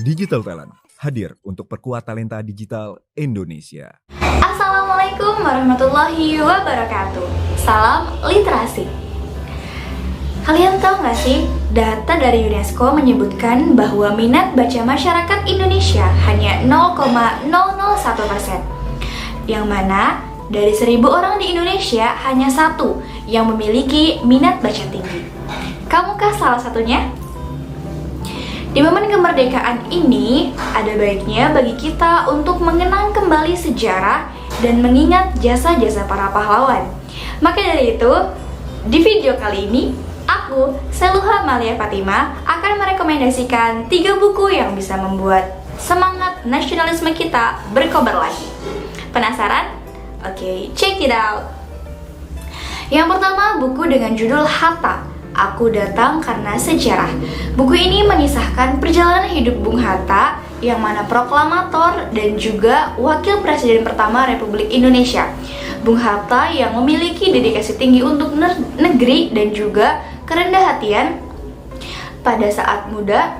Digital Talent hadir untuk perkuat talenta digital Indonesia. Assalamualaikum warahmatullahi wabarakatuh. Salam literasi. Kalian tahu nggak sih, data dari UNESCO menyebutkan bahwa minat baca masyarakat Indonesia hanya 0,001%. Yang mana dari 1.000 orang di Indonesia hanya 1 yang memiliki minat baca tinggi. Kamukah salah satunya? Di momen kemerdekaan ini, ada baiknya bagi kita untuk mengenang kembali sejarah dan mengingat jasa-jasa para pahlawan. Maka dari itu, di video kali ini, aku, Seluha Malia Fatima, akan merekomendasikan 3 buku yang bisa membuat semangat nasionalisme kita berkobar lagi. Penasaran? Oke, check it out! Yang pertama, buku dengan judul Hatta, Aku Datang Karena Sejarah. Buku ini mengisahkan perjalanan hidup Bung Hatta, yang mana proklamator dan juga wakil presiden pertama Republik Indonesia. Bung Hatta yang memiliki dedikasi tinggi untuk negeri dan juga kerendah hatian pada saat muda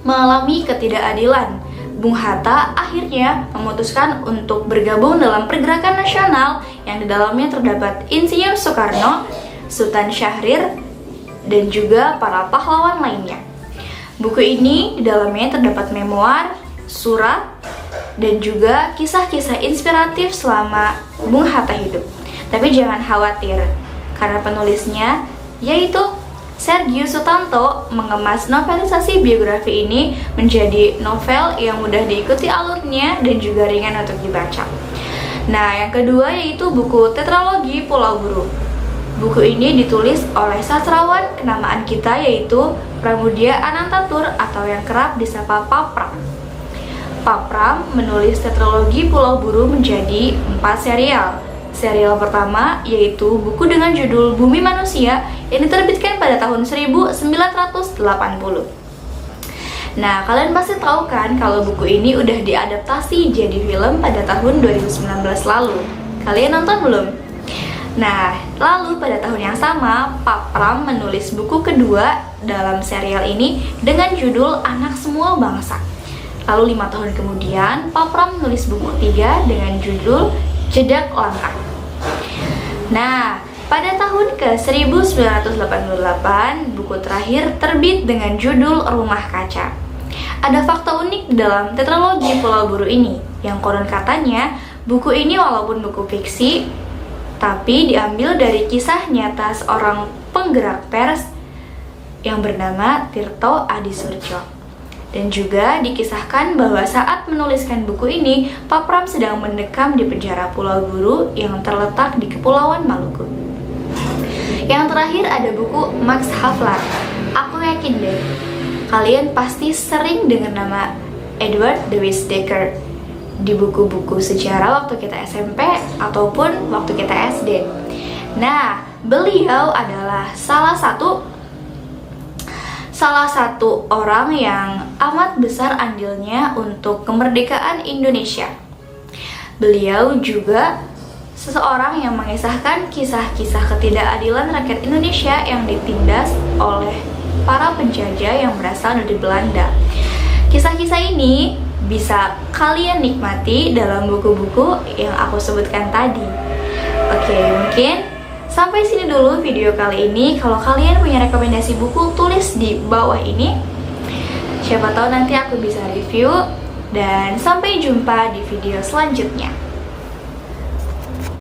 mengalami ketidakadilan. Bung Hatta akhirnya memutuskan untuk bergabung dalam pergerakan nasional yang di dalamnya terdapat Insinyur Soekarno, Sultan Syahrir, dan juga para pahlawan lainnya. Buku ini di dalamnya terdapat memoir, surat, dan juga kisah-kisah inspiratif selama Bung Hatta hidup. Tapi jangan khawatir, karena penulisnya yaitu Sergio Sutanto mengemas novelisasi biografi ini menjadi novel yang mudah diikuti alurnya dan juga ringan untuk dibaca. Nah, yang kedua yaitu buku Tetralogi Pulau Buru. Buku ini ditulis oleh sastrawan kenamaan kita yaitu Pramudia Anantatur atau yang kerap disapa Papram. Papram menulis Tetralogi Pulau Buru menjadi 4 serial. Serial pertama yaitu buku dengan judul Bumi Manusia yang diterbitkan pada tahun 1980. Nah, kalian pasti tahu kan kalau buku ini udah diadaptasi jadi film pada tahun 2019 lalu. Kalian nonton belum? Nah, lalu pada tahun yang sama, Papram menulis buku kedua dalam serial ini dengan judul Anak Semua Bangsa. Lalu 5 tahun kemudian, Papram menulis buku ketiga dengan judul Jedak Langkah. Nah, pada tahun ke-1988, buku terakhir terbit dengan judul Rumah Kaca. Ada fakta unik dalam Tetralogi Pulau Buru ini, yang konon katanya, buku ini walaupun buku fiksi, tapi diambil dari kisah nyata seorang penggerak pers yang bernama Tirto Adisurjo. Dan juga dikisahkan bahwa saat menuliskan buku ini, Papram sedang mendekam di penjara Pulau Buru yang terletak di Kepulauan Maluku. Yang terakhir ada buku Max Havelaar. Aku yakin deh, kalian pasti sering dengar nama Edward de Wisdekker di buku-buku sejarah waktu kita SMP ataupun waktu kita SD. Nah, beliau adalah salah satu orang yang amat besar andilnya untuk kemerdekaan Indonesia. Beliau juga seseorang yang mengisahkan kisah-kisah ketidakadilan rakyat Indonesia yang ditindas oleh para penjajah yang berasal dari Belanda. Kisah-kisah ini bisa kalian nikmati dalam buku-buku yang aku sebutkan tadi. Oke, mungkin sampai sini dulu video kali ini. Kalau kalian punya rekomendasi buku, tulis di bawah ini. Siapa tahu nanti aku bisa review. Dan sampai jumpa di video selanjutnya.